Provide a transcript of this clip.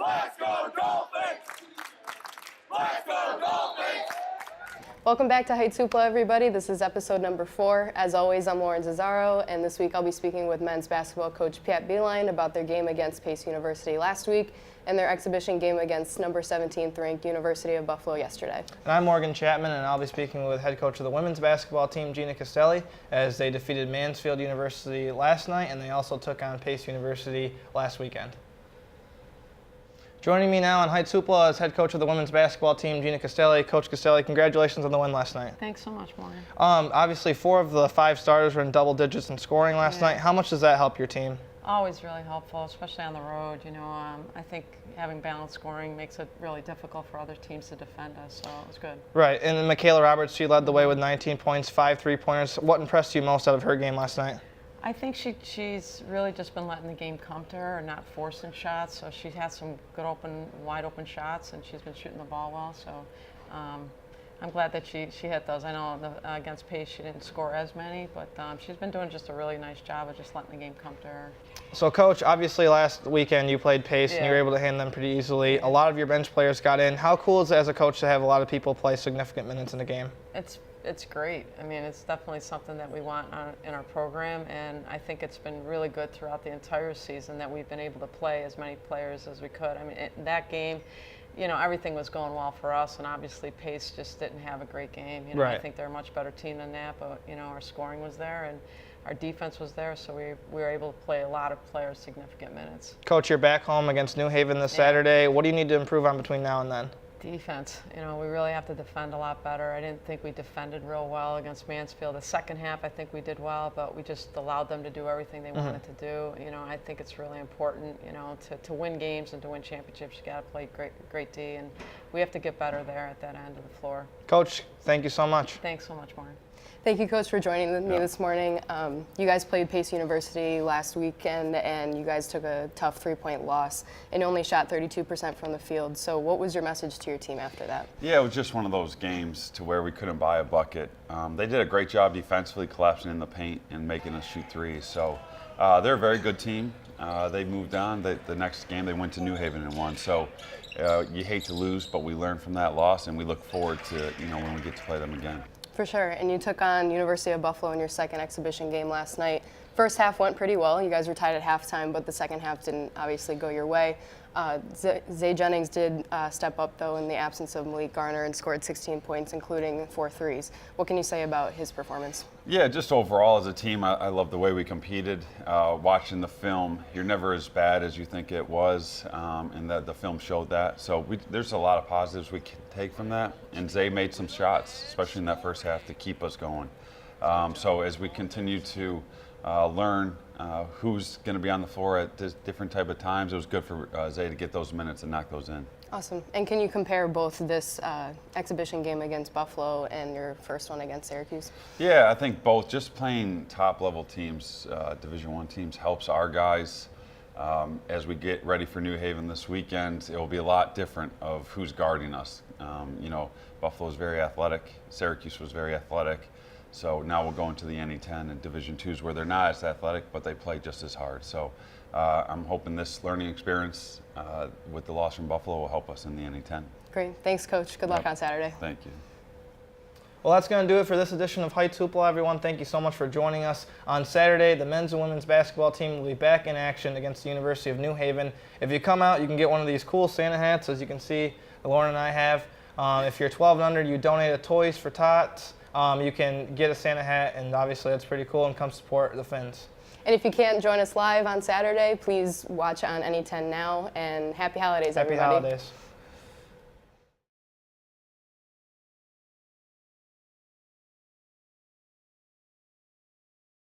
Let's go Dolphins! Let's go Dolphins! Welcome back to Heights Hoopla, everybody. This is episode number 4. As always, I'm Lauren Zazzaro, and this week I'll be speaking with men's basketball coach Pat Beeline about their game against Pace University last week and their exhibition game against number 17th ranked University of Buffalo yesterday. And I'm Morgan Chapman, and I'll be speaking with head coach of the women's basketball team, Gina Castelli, as they defeated Mansfield University last night, and they also took on Pace University last weekend. Joining me now on Heights Hoopla is head coach of the women's basketball team, Gina Castelli. Coach Castelli, congratulations on the win last night. Thanks so much, Morgan. Obviously, 4 of the 5 starters were in double digits in scoring last night. How much does that help your team? Always really helpful, especially on the road. You know, I think having balanced scoring makes it really difficult for other teams to defend us, so it was good. Right, and then Michaela Roberts, she led the way with 19 points, 5 3-pointers. What impressed you most out of her game last night? I think she's really just been letting the game come to her and not forcing shots. So she had some good wide open shots, and she's been shooting the ball well. So I'm glad that she hit those. I know against Pace she didn't score as many, but she's been doing just a really nice job of just letting the game come to her. So, Coach, obviously last weekend you played Pace and you were able to hand them pretty easily. A lot of your bench players got in. How cool is it as a coach to have a lot of people play significant minutes in a game? It's great. I mean, it's definitely something that we want in our program, and I think it's been really good throughout the entire season that we've been able to play as many players as we could. I mean, in that game, you know, everything was going well for us, and obviously Pace just didn't have a great game. You know, I think they're a much better team than that, but, you know, our scoring was there, and our defense was there, so we were able to play a lot of players significant minutes. Coach, you're back home against New Haven this Saturday. What do you need to improve on between now and then? Defense. You know, we really have to defend a lot better. I didn't think we defended real well against Mansfield. The second half, I think we did well, but we just allowed them to do everything they wanted to do. You know, I think it's really important, you know, to win games and to win championships. You got to play great D, and we have to get better there at that end of the floor. Coach, thank you so much. Thanks so much, Warren. Thank you, Coach, for joining me this morning. You guys played Pace University last weekend, and you guys took a tough 3-point loss and only shot 32% from the field. So what was your message to your team after that? Yeah, it was just one of those games to where we couldn't buy a bucket. They did a great job defensively collapsing in the paint and making us shoot threes. So they're a very good team. They moved on. The next game they went to New Haven and won. So you hate to lose, but we learned from that loss, and we look forward to, you know, when we get to play them again. For sure, and you took on University of Buffalo in your second exhibition game last night. First half went pretty well. You guys were tied at halftime, but the second half didn't obviously go your way. Zay Jennings did step up, though, in the absence of Malik Garner and scored 16 points, including 4 threes. What can you say about his performance? Yeah, just overall as a team, I love the way we competed. Watching the film, you're never as bad as you think it was, and the film showed that. So there's a lot of positives we can take from that. And Zay made some shots, especially in that first half, to keep us going. So as we continue to learn who's going to be on the floor at different type of times, it was good for Zay to get those minutes and knock those in. Awesome. And can you compare both this exhibition game against Buffalo and your first one against Syracuse? Yeah, I think both. Just playing top-level teams, Division I teams, helps our guys. As we get ready for New Haven this weekend, it will be a lot different of who's guarding us. You know, Buffalo is very athletic. Syracuse was very athletic. So now we'll go into the NE10 and Division IIs where they're not as athletic, but they play just as hard. So I'm hoping this learning experience with the loss from Buffalo will help us in the NE10. Great. Thanks, Coach. Good luck on Saturday. Thank you. Well, that's going to do it for this edition of Heights Hoopla, everyone. Thank you so much for joining us. On Saturday, the men's and women's basketball team will be back in action against the University of New Haven. If you come out, you can get one of these cool Santa hats, as you can see Lauren and I have. If you're 12 and under, you donate a Toys for Tots. You can get a Santa hat, and obviously that's pretty cool, and come support the Finns. And if you can't join us live on Saturday, please watch on NE10 now, and happy holidays, everybody. Happy holidays.